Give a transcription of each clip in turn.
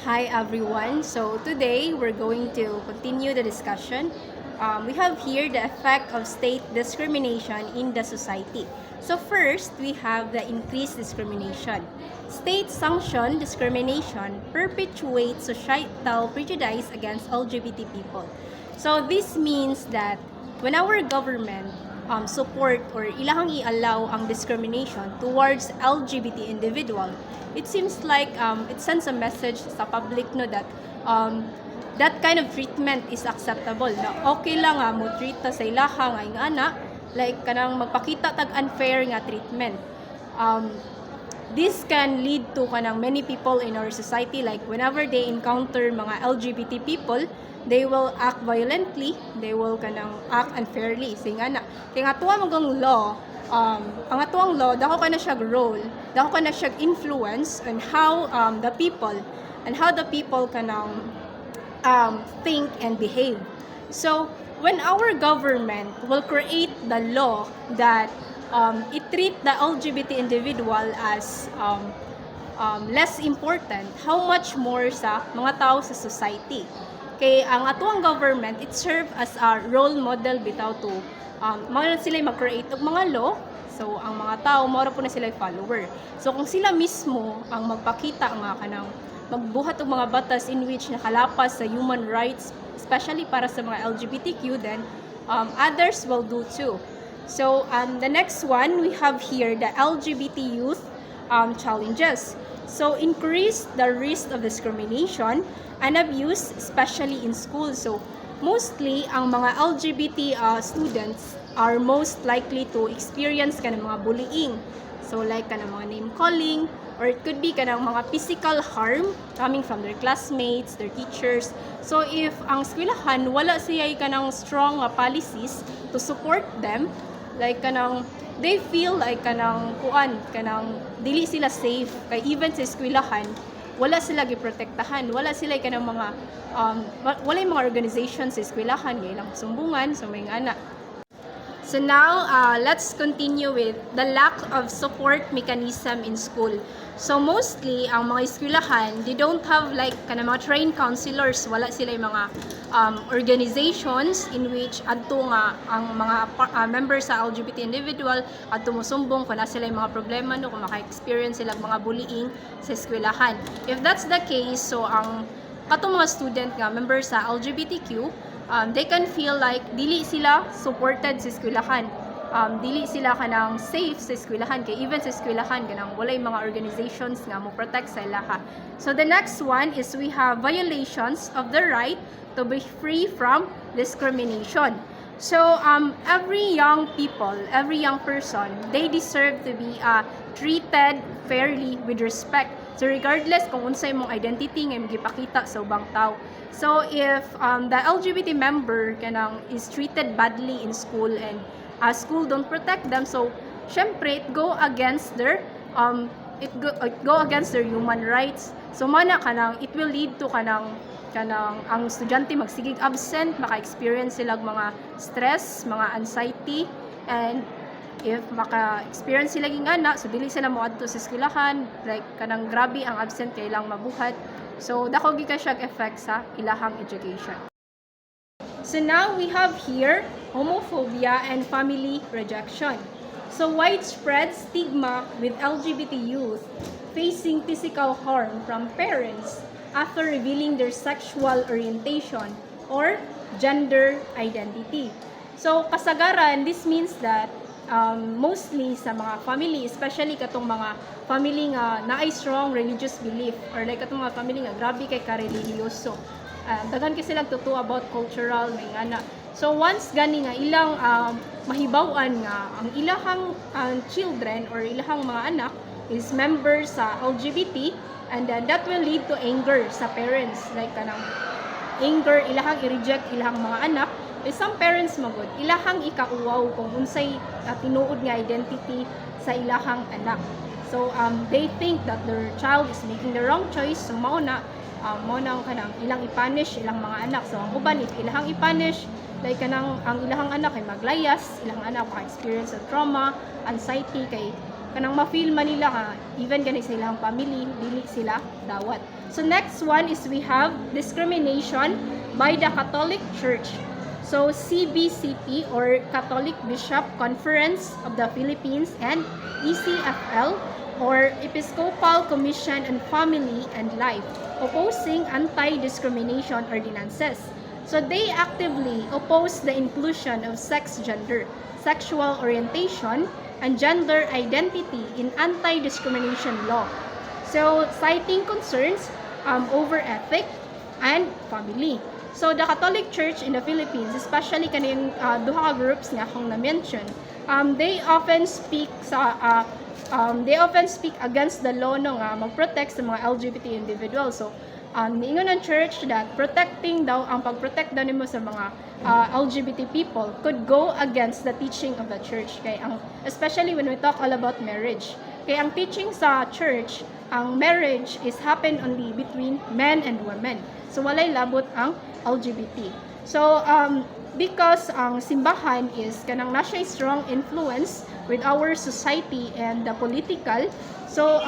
Hi everyone. So today we're going to continue the discussion. We have here the effect of state discrimination in the society. So first, we have the increased discrimination. State-sanctioned discrimination perpetuates societal prejudice against LGBT people. So this means that when our government support or ilahang i-allow ang discrimination towards LGBT individual, it seems like it sends a message sa public no that that kind of treatment is acceptable. Na okay lang mo treat ta sa ilaha nga ingana like kanang magpakita tag unfair nga treatment. This can lead to kanang many people in our society like whenever they encounter mga LGBT people, they will act violently, they will kanang act unfairly. Singa na. Kaya nga tuwa magang law, ang atuang law, dako ka na siya role, dako ka na siya influence on how the people kanang think and behave. So, when our government will create the law that it treat the LGBT individual as less important, how much more sa mga tao sa society. Kay ang atuang government, it serve as a role model bitaw to mga sila mag-create og mga law. So ang mga tao mao po na sila follower. So kung sila mismo ang magpakita nga kanang magbuhat og mga batas in which nakalapas sa human rights, especially para sa mga LGBTQ, then others will do too. So the next one we have here the LGBT youth challenges. So increase the risk of discrimination and abuse, especially in school. So mostly ang mga LGBT students are most likely to experience kanang mga bullying. So like kanang mga name calling, or it could be kanang mga physical harm coming from their classmates, their teachers. So if ang eskwelahan wala siya kanang strong policies to support them, like kanang they feel like kanang dili sila safe kay even sa eskwelahan wala sila giprotektahan, wala sila kanang mga wala yung mga organizations sa eskwelahan nga ilang sumbungan so may ana. So now let's continue with the lack of support mechanism in school. So mostly ang mga eskwelahan, they don't have like kanang mga trained counselors, wala sila yung mga organizations in which adto nga ang mga members sa LGBT individual adto mo sumbong kung na sila yung mga problema no kung maka-experience sila mga bullying sa eskwelahan. If that's the case, so ang katong mga student nga members sa LGBTQ, they can feel like dili sila supported sa eskwelahan. Dili sila kanang safe sa eskwelahan kay even sa eskwelahan kanang walay mga organizations nga mo protect sa ilaha. So the next one is we have violations of the right to be free from discrimination. So every young people, every young person, they deserve to be treated fairly with respect. So regardless kung unsay mong identity nga gipakita sa ubang tao. So if the LGBT member kanang is treated badly in school and school don't protect them, so syempre it go against their human rights. So mana kanang it will lead to kanang ang estudyante magsigig absent, maka-experience sila mga stress, mga anxiety, and if maka-experience sila gingana, so dili sila moadto sa eskwelahan, like kanang grabe ang absent kay ilang mabuhat. So dako gika siya effect sa ilahang education. So now we have here homophobia and family rejection. So widespread stigma with LGBT youth facing physical harm from parents after revealing their sexual orientation or gender identity. So kasagaran, this means that mostly sa mga family, especially katong mga family nga naay strong religious belief or like katong mga family nga grabe kay ka-religyoso. Dagan kasi silang tuto about cultural may ngana. So once gani nga ilang mahibaw-an nga ang ilahang children or ilahang mga anak is members sa LGBT, and then that will lead to anger sa parents, like kanang anger ilahang i-reject ilahang mga anak. Some parents magod ilahang ikauwaw kung unsay tinuod nga identity sa ilahang anak. So they think that their child is making the wrong choice, so mao na kanang ilang i-punish ilang mga anak. So ang uban if ilahang i-punish like kanang ang ilahang anak ay maglayas, ilang anak maka-experience of trauma, anxiety kay kanang ma-feel man nila nga even kani sa ilang family dili sila dawat. So next one is we have discrimination by the Catholic Church. So CBCP or Catholic Bishop Conference of the Philippines and ECFL or Episcopal Commission on Family and Life opposing anti-discrimination ordinances. So they actively oppose the inclusion of sex, gender, sexual orientation, and gender identity in anti-discrimination law. So citing concerns over ethic and family. So the Catholic Church in the Philippines, especially kaning duha groups nga akong na-mention, they often speak against the law no nga mag-protect sa mga LGBT individuals. So niingon ng church that ang pag-protect daw nimo sa mga LGBT people could go against the teaching of the church. Kay especially when we talk all about marriage. Kay ang teaching sa church, ang marriage is happen only between men and women. So walay labot ang LGBT. So because ang simbahan is kanang nasa strong influence with our society and the political, so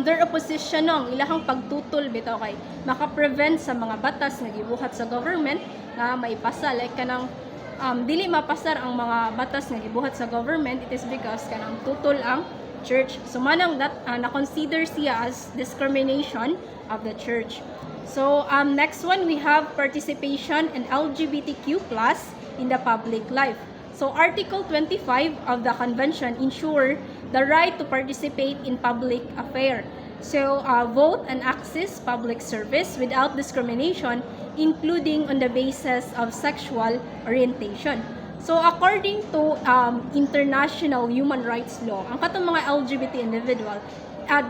their opposition ng ilahang pagtutol bitaw kay maka-prevent sa mga batas nga gibuhat sa government na maipasa like kanang dili mapasar ang mga batas nga gibuhat sa government. It is because kanang tutol ang church. So manang that na-consider siya as discrimination of the church. So next one we have participation in LGBTQ+ in the public life. So Article 25 of the Convention ensure the right to participate in public affairs. So vote and access public service without discrimination, including on the basis of sexual orientation. So according to international human rights law, ang katong mga LGBT individual,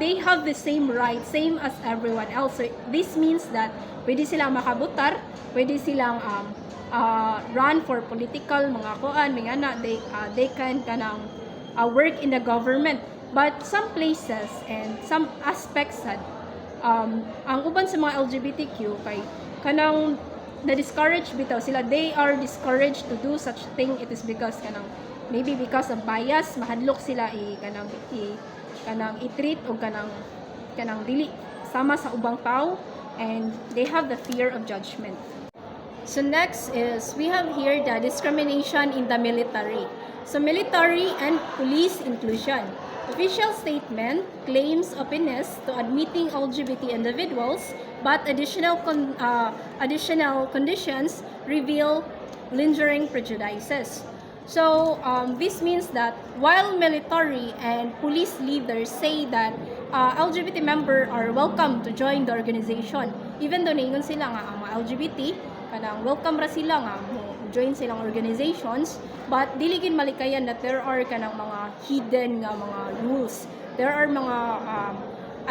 they have the same rights, same as everyone else. So this means that pwede silang makabutar, pwede silang run for political mga kuan, mga na, they can kanang work in the government. But some places and some aspects sad, ang uban sa mga LGBTQ kay kanang na-discourage bitaw sila, they are discouraged to do such thing. It is because kanang maybe because of bias, mahadlok sila kanang i-treat o kanang dili sama sa ubang tao, and they have the fear of judgment. So next is we have here the discrimination in the military. So military and police inclusion. Official statement claims openness to admitting LGBT individuals, but additional conditions reveal lingering prejudices. So this means that while military and police leaders say that LGBT members are welcome to join the organization, even though naingon sila nga ang mga LGBT kanang welcome ra sila nga join silang organizations, but dili gid malikayan that there are kanang mga hidden nga mga rules, there are mga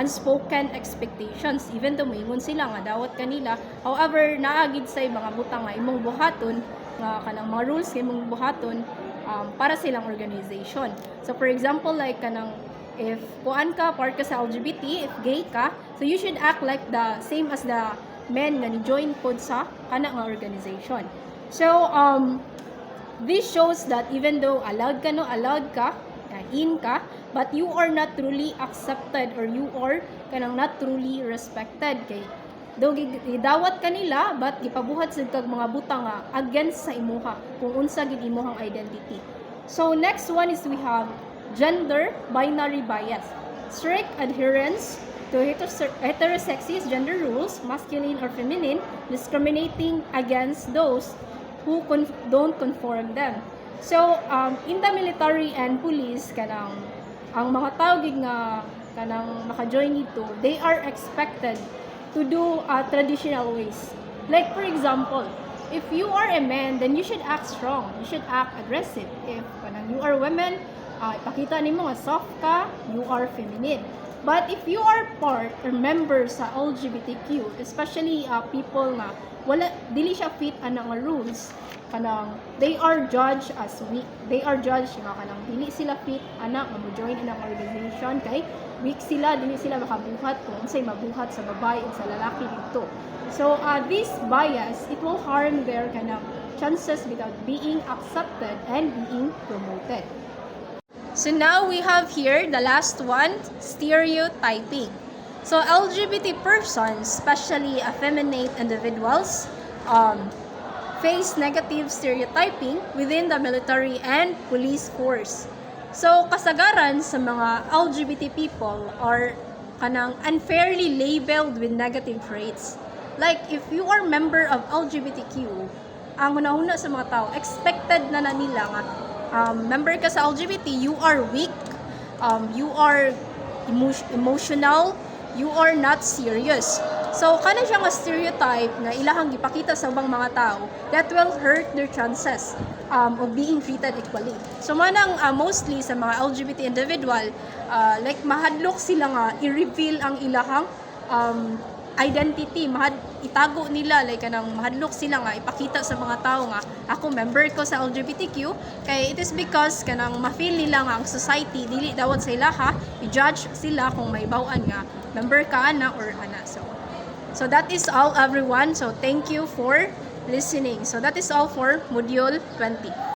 unspoken expectations even though moingon sila nga dawat kanila. However, naagid say mga butang nga imong buhaton nga kanang mga rules nga imong buhaton para silang organization. So for example, like kanang if kuan ka, part ka sa LGBT, if gay ka, so you should act like the same as the men nga ni-join pod sa kana nga organization. So this shows that even though allowed ka, in ka, but you are not truly accepted or you are kanang not truly respected. Kay though gidawat kanila, but gipabuhat sad kag mga butang nga against sa imuha kung unsa gid imuhang identity. So next one is we have gender binary bias. Strict adherence to heterosexist gender rules, masculine or feminine, discriminating against those who don't conform them. So in the military and police, kanang ang mga tao gid nga kanang maka-join nito, they are expected to do traditional ways. Like for example, if you are a man, then you should act strong, you should act aggressive. If kanang you are women, ipakita nimo nga soft ka, you are feminine. But if you are part or member sa LGBTQ, especially people nga wala dili siya fit ana nga rules, kanang they are judged as weak. They are judged nga kanang dili sila fit ana nga mo-join ana nga organization kay weak sila, dili sila makabuhat kung unsay mabuhat sa babae ug sa lalaki dito. So this bias, it will harm their kanang chances without being accepted and being promoted. So now we have here the last one, stereotyping. So LGBT persons, especially effeminate individuals, face negative stereotyping within the military and police force. So kasagaran sa mga LGBT people are kanang unfairly labeled with negative traits. Like if you are member of LGBTQ, ang una-una sa mga tao, expected na nila nga member ka sa LGBT, you are weak, you are emotional, you are not serious. So, kana siya nga stereotype na ilahang gipakita sa ubang mga tao that will hurt their chances of being treated equally. So, manang mostly sa mga LGBT individual, like mahadlok sila nga i-reveal ang ilahang identity, itago nila, like kanang mahadlok sila nga ipakita sa mga tao nga ako member ko sa LGBTQ, kay it is because kanang ma-feel nila nga ang society dili dawat sa ilaha, i-judge sila kung may bawaan nga member ka ana or ana. So that is all everyone. So thank you for listening. So that is all for module 20.